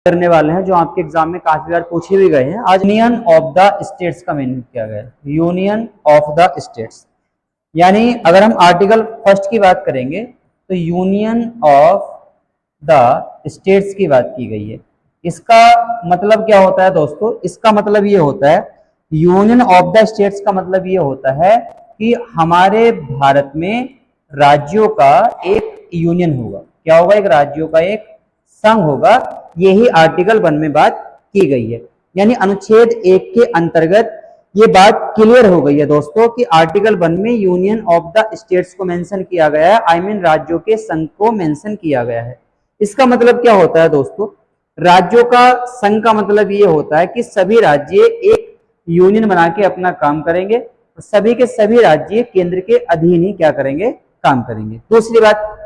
करने वाले हैं जो आपके एग्जाम में काफी बार पूछे भी गए हैं। आज यूनियन ऑफ द स्टेट्स का मीनिंग किया गया है, यूनियन ऑफ द स्टेट्स। यानी अगर हम आर्टिकल फर्स्ट की बात करेंगे तो यूनियन ऑफ द स्टेट्स की बात की गई है। इसका मतलब क्या होता है दोस्तों? इसका मतलब ये होता है, यूनियन ऑफ द स्टेट्स का मतलब ये होता है कि हमारे भारत में राज्यों का एक यूनियन होगा। क्या होगा? एक राज्यों का एक संघ होगा। यही आर्टिकल 1 में बात की गई है। यानी अनुच्छेद 1 के अंतर्गत ये बात क्लियर हो गई है दोस्तों कि आर्टिकल 1 में यूनियन ऑफ द स्टेट्स को मेंशन किया गया है, आई मीन राज्यों के संघ को मेंशन किया गया है। इसका मतलब क्या होता है दोस्तों? राज्यों का संघ का मतलब ये होता है कि सभी राज्य एक यूनियन बना के अपना काम करेंगे और सभी के सभी राज्य केंद्र के अधीन ही क्या करेंगे? काम करेंगे। दूसरी बात,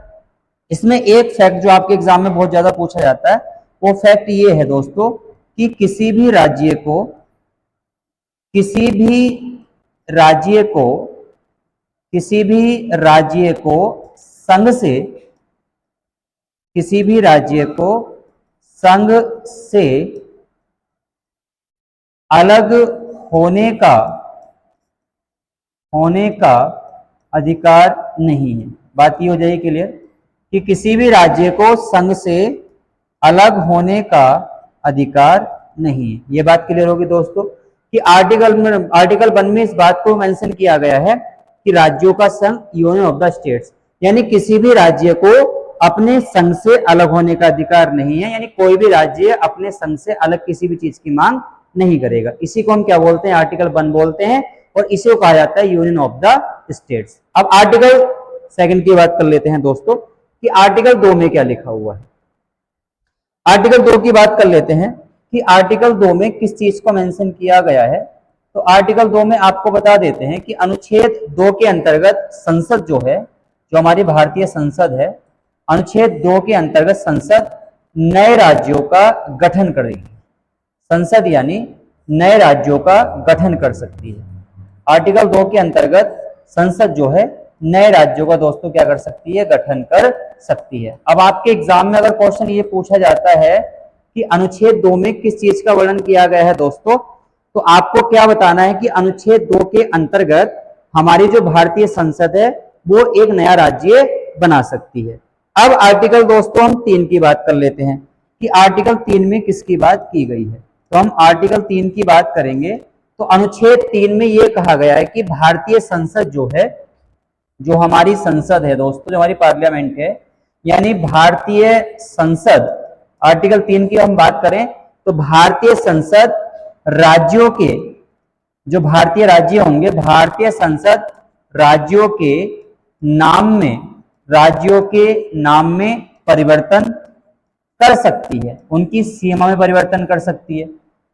इसमें एक फैक्ट जो आपके एग्जाम में बहुत ज्यादा पूछा जाता है, वो फैक्ट ये है दोस्तों कि किसी भी राज्य को संघ से अलग होने का अधिकार नहीं है। बात ये हो जाएगी क्लियर कि किसी भी राज्य को संघ से अलग होने का अधिकार नहीं है। ये बात क्लियर होगी दोस्तों कि आर्टिकल 1 में इस बात को मेंशन किया गया है कि राज्यों का संघ, यूनियन ऑफ द स्टेट्स, यानी किसी भी राज्य को अपने संघ से अलग होने का अधिकार नहीं है। यानी कोई भी राज्य अपने संघ से अलग किसी भी चीज की मांग नहीं करेगा। इसी को हम क्या बोलते हैं? आर्टिकल 1 बोलते हैं और इसे कहा जाता है यूनियन ऑफ द स्टेट्स। अब आर्टिकल 2 की बात कर लेते हैं दोस्तों कि आर्टिकल 2 में क्या लिखा हुआ है। आर्टिकल 2 की बात कर लेते हैं कि आर्टिकल 2 में किस चीज को मेंशन किया गया है। तो आर्टिकल 2 में आपको बता देते हैं कि अनुच्छेद 2 के अंतर्गत संसद जो है, जो हमारी भारतीय संसद है, अनुच्छेद 2 के अंतर्गत संसद नए राज्यों का गठन करेगी। संसद यानी नए राज्यों का गठन कर सकती है। आर्टिकल 2 के अंतर्गत संसद जो है नए राज्यों का दोस्तों क्या कर सकती है? गठन कर सकती है। अब आपके एग्जाम में अगर क्वेश्चन ये पूछा जाता है कि अनुच्छेद 2 में किस चीज का वर्णन किया गया है दोस्तों, तो आपको क्या बताना है कि अनुच्छेद 2 के अंतर्गत हमारी जो भारतीय संसद है वो एक नया राज्य बना सकती है। अब आर्टिकल दोस्तों हम 3 की बात कर लेते हैं कि आर्टिकल 3 में किसकी बात की गई है। तो हम आर्टिकल 3 की बात करेंगे तो अनुच्छेद 3 में यह कहा गया है कि भारतीय संसद जो है, जो हमारी संसद है दोस्तों, जो हमारी पार्लियामेंट है, यानी भारतीय संसद, आर्टिकल 3 की हम बात करें तो भारतीय संसद राज्यों के, जो भारतीय राज्य होंगे, भारतीय संसद राज्यों के नाम में परिवर्तन कर सकती है, उनकी सीमा में परिवर्तन कर सकती है।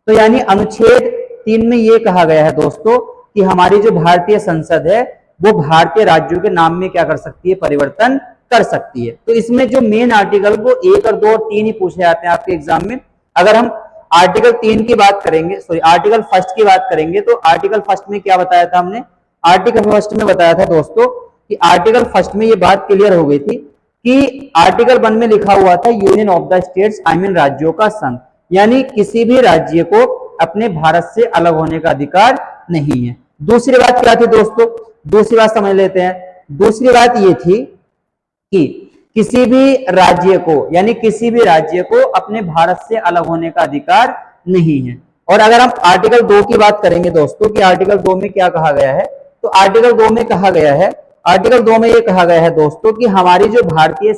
तो यानी अनुच्छेद 3 में यह कहा गया है दोस्तों कि हमारी जो भारतीय संसद है वो भारतीय राज्यों के नाम में क्या कर सकती है? परिवर्तन कर सकती है। तो इसमें जो मेन आर्टिकल वो 1 और 2 और 3 ही पूछे जाते हैं आपके एग्जाम में। अगर हम आर्टिकल 3 की बात करेंगे, सॉरी आर्टिकल 1 की बात करेंगे, तो आर्टिकल 1 में क्या बताया था हमने? आर्टिकल 1 में बताया था दोस्तों कि आर्टिकल 1 में ये बात क्लियर हो गई थी कि आर्टिकल 1 में लिखा हुआ था union of the states, I mean राज्यों का संघ, यानी किसी भी राज्य को अपने भारत से अलग होने का अधिकार नहीं है। दूसरी बात क्या थी दोस्तों? दूसरी बात समझ लेते हैं। दूसरी बात ये थी कि किसी भी राज्य को, यानी किसी भी राज्य को अपने भारत से अलग होने का अधिकार नहीं है। और अगर हम आर्टिकल 2 की बात करेंगे दोस्तों कि आर्टिकल 2 में क्या कहा गया है, तो आर्टिकल 2 में कहा गया है, आर्टिकल 2 में यह कहा गया है दोस्तों कि हमारी जो भारतीय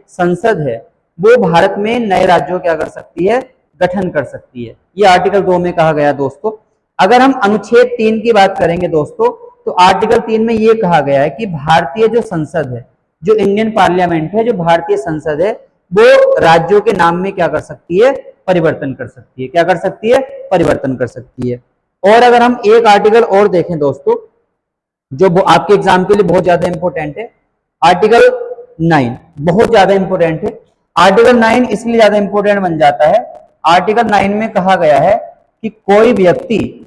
संसद है वो भारत में नए राज्यों क्या कर सकती है? गठन कर सकती है। ये आर्टिकल 2 में कहा गया दोस्तों। अगर हम अनुच्छेद 3 की बात करेंगे दोस्तों तो आर्टिकल 3 में यह कहा गया है कि भारतीय जो संसद है, जो इंडियन पार्लियामेंट है, जो भारतीय संसद है, वो राज्यों के नाम में क्या कर सकती है? परिवर्तन कर सकती है। क्या कर सकती है? परिवर्तन कर सकती है। और अगर हम एक आर्टिकल और देखें दोस्तों जो आपके एग्जाम के लिए बहुत ज्यादा इंपॉर्टेंट है, आर्टिकल 9 बहुत ज्यादा इंपॉर्टेंट है। आर्टिकल 9 इसलिए ज्यादा इंपॉर्टेंट बन जाता है, आर्टिकल 9 में कहा गया है कि कोई व्यक्ति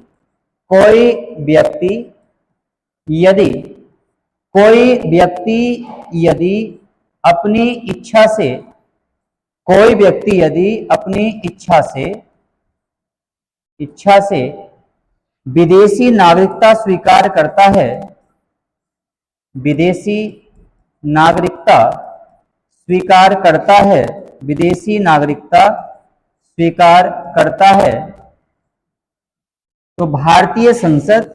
यदि अपनी इच्छा से कोई व्यक्ति यदि अपनी इच्छा से विदेशी नागरिकता स्वीकार करता है, विदेशी नागरिकता स्वीकार करता है, विदेशी नागरिकता स्वीकार करता है, तो भारतीय संसद